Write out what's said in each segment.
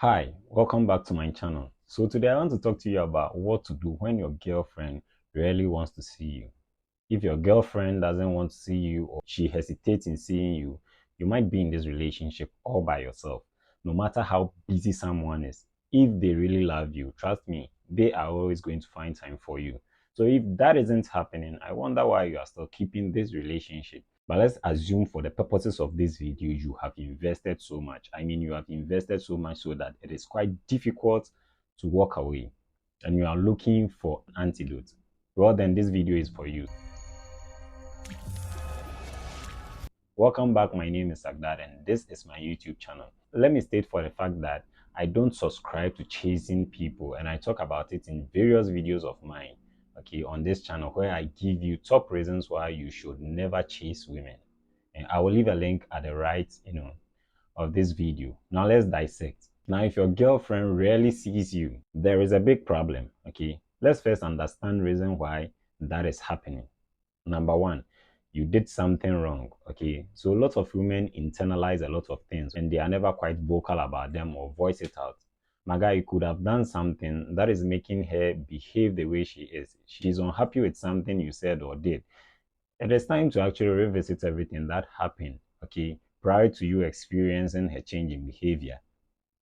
Hi, welcome back to my channel. So today I want to talk to you about what to do when your girlfriend really wants to see you. If your girlfriend doesn't want to see you or she hesitates in seeing you, you might be in this relationship all by yourself. No matter how busy someone is, if they really love you, trust me, they are always going to find time for you. So if that isn't happening, I wonder why you are still keeping this relationship. But let's assume for the purposes of this video, you have invested so much. You have invested so much so that it is quite difficult to walk away and you are looking for an antidote. Well, then this video is for you. Welcome back. My name is Sagdad and this is my YouTube channel. Let me state for the fact that I don't subscribe to chasing people and I talk about it in various videos of mine, okay, on this channel where I give you top reasons why you should never chase women. And I will leave a link at the right, of this video. Now let's dissect. Now, if your girlfriend rarely sees you, there is a big problem, okay? Let's first understand reason why that is happening. Number one, you did something wrong, okay? So lots of women internalize a lot of things and they are never quite vocal about them or voice it out. My guy, you could have done something that is making her behave the way she is. She's unhappy with something you said or did. It is time to actually revisit everything that happened, okay, prior to you experiencing her change in behavior.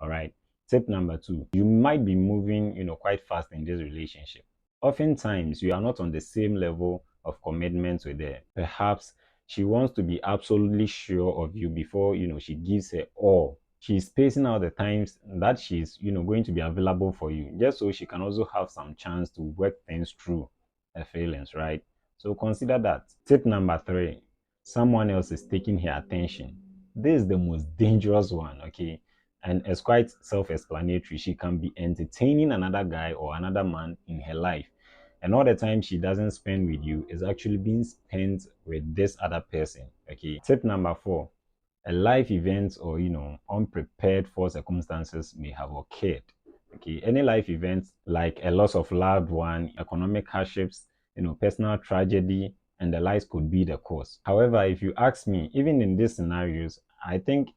All right. Tip number two, you might be moving, quite fast in this relationship. Oftentimes, you are not on the same level of commitment with her. Perhaps she wants to be absolutely sure of you before, she gives her all. She's spacing out the times that she's, going to be available for you, just so she can also have some chance to work things through her feelings, right? So consider that. Tip number three, someone else is taking her attention. This is the most dangerous one, okay? And it's quite self-explanatory. She can be entertaining another guy or another man in her life, and all the time she doesn't spend with you is actually being spent with this other person. Okay. Tip number four, a life event or unprepared for circumstances may have occurred. Okay, any life event like a loss of loved one, economic hardships, personal tragedy, and the likes could be the cause. However, if you ask me, even in these scenarios, I think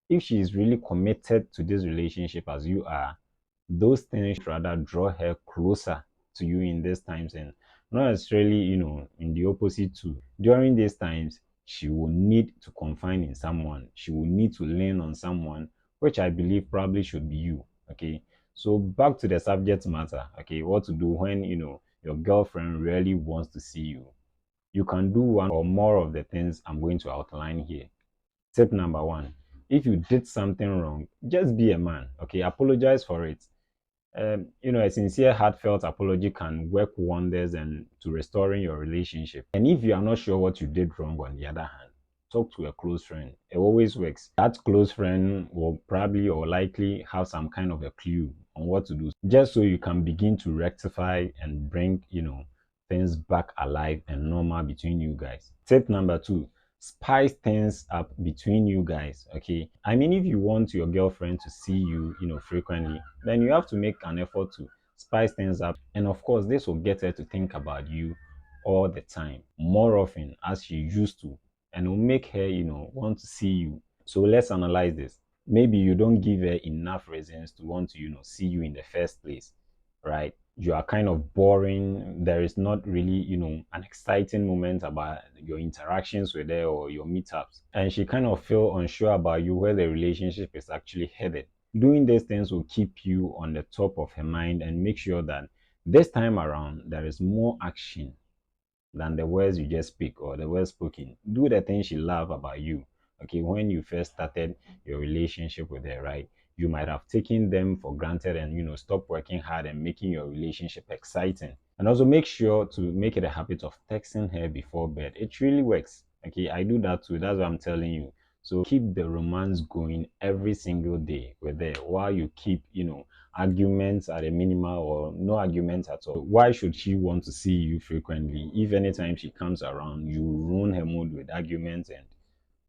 if she is really committed to this relationship as you are, those things should rather draw her closer to you in these times and not necessarily, in the opposite too. During these times, she will need to confine in someone. She will need to lean on someone, which I believe probably should be you. Okay. So back to the subject matter. Okay. What to do when, your girlfriend really wants to see you. You can do one or more of the things I'm going to outline here. Tip number one, if you did something wrong, just be a man. Okay. Apologize for it. A sincere, heartfelt apology can work wonders and to restoring your relationship. And if you are not sure what you did wrong, on the other hand, talk to a close friend. It always works. That close friend will probably or likely have some kind of a clue on what to do, just so you can begin to rectify and bring, things back alive and normal between you guys. Tip number two, spice things up between you guys. Okay, if you want your girlfriend to see you frequently, then you have to make an effort to spice things up, and of course this will get her to think about you all the time, more often as she used to, and will make her want to see you. So let's analyze this. Maybe you don't give her enough reasons to want to see you in the first place, right? You are kind of boring. There is not really, an exciting moment about your interactions with her or your meetups. And she kind of feel unsure about you, where the relationship is actually headed. Doing these things will keep you on the top of her mind and make sure that this time around there is more action than the words you just speak or the words spoken. Do the things she love about you. Okay, when you first started your relationship with her, right? You might have taken them for granted and stop working hard and making your relationship exciting. And also make sure to make it a habit of texting her before bed. It really works. Okay, I do that too. That's what I'm telling you. So keep the romance going every single day with her while you keep, arguments at a minimal or no arguments at all. Why should she want to see you frequently if anytime she comes around, you ruin her mood with arguments and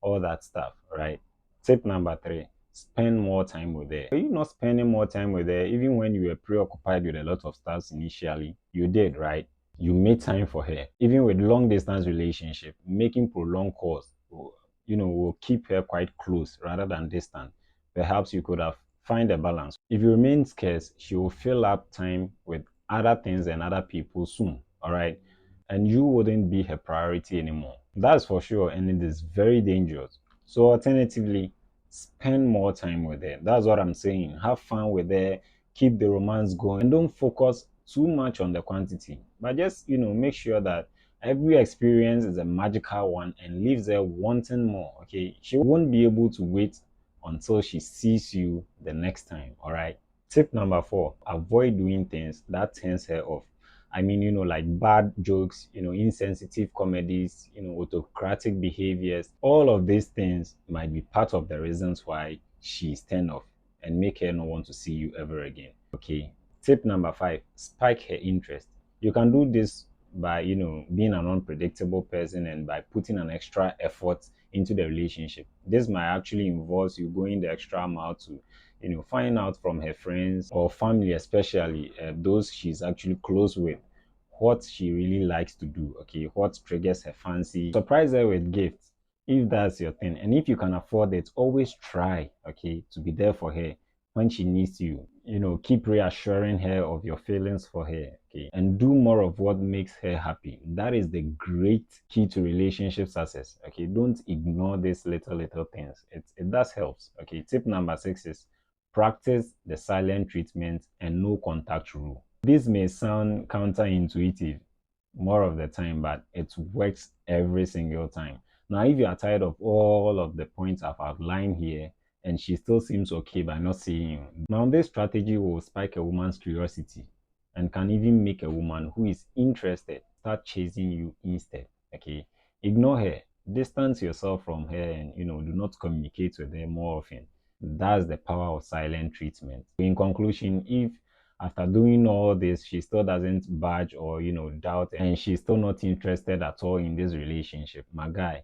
all that stuff, right? Tip number three, spend more time with her. Are you not spending more time with her even when you were preoccupied with a lot of stuff initially? You did, right? You made time for her. Even with long distance relationship, making prolonged calls will keep her quite close rather than distant. Perhaps you could have Find a balance. If you remain scarce, she will fill up time with other things and other people soon, all right? And you wouldn't be her priority anymore. That's for sure, and it is very dangerous. So, alternatively, spend more time with her. That's what I'm saying. Have fun with her, keep the romance going, and don't focus too much on the quantity. But just, make sure that every experience is a magical one and leaves her wanting more. Okay, she won't be able to wait until she sees you the next time. All right. Tip number 4, avoid doing things that turns her off. I mean, like bad jokes, insensitive comedies, autocratic behaviors. All of these things might be part of the reasons why she's turned off and make her not want to see you ever again. Okay. Tip number 5, spike her interest. You can do this by, being an unpredictable person and by putting an extra effort into the relationship. This might actually involve you going the extra mile to, find out from her friends or family, especially those she's actually close with, what she really likes to do. Okay, what triggers her fancy. Surprise her with gifts if that's your thing, and if you can afford it, always try, okay, to be there for her when she needs you. Keep reassuring her of your feelings for her, okay, and do more of what makes her happy. That is the great key to relationship success. Okay, don't ignore these little things. It does helps. Okay, tip number 6 is practice the silent treatment and no contact rule. This may sound counterintuitive more of the time, but it works every single time. Now, if you are tired of all of the points I've outlined here and she still seems okay by not seeing you, now this strategy will spike a woman's curiosity and can even make a woman who is interested start chasing you instead. Okay, ignore her, distance yourself from her, and do not communicate with her more often. That's the power of silent treatment. In conclusion, if after doing all this she still doesn't budge or doubt and she's still not interested at all in this relationship, my guy,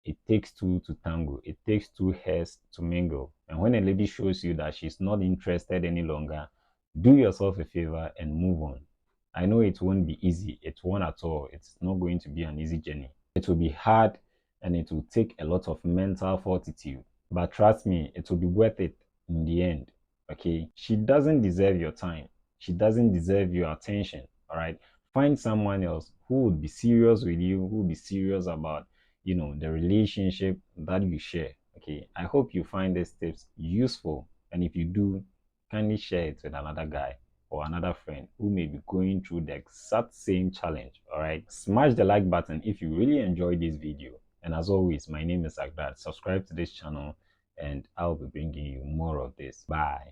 it takes two to tango. It takes two heads to mingle. And when a lady shows you that she's not interested any longer, do yourself a favor and move on. I know it won't be easy. It won't at all. It's not going to be an easy journey. It will be hard and it will take a lot of mental fortitude. But trust me, it will be worth it in the end. Okay? She doesn't deserve your time. She doesn't deserve your attention. All right? Find someone else who would be serious with you, who would be serious about the relationship that you share. Okay, I hope you find these tips useful, and if you do, kindly share it with another guy or another friend who may be going through the exact same challenge. All right, smash the like button if you really enjoyed this video, and as always, my name is Agdad. Subscribe to this channel and I'll be bringing you more of this. Bye.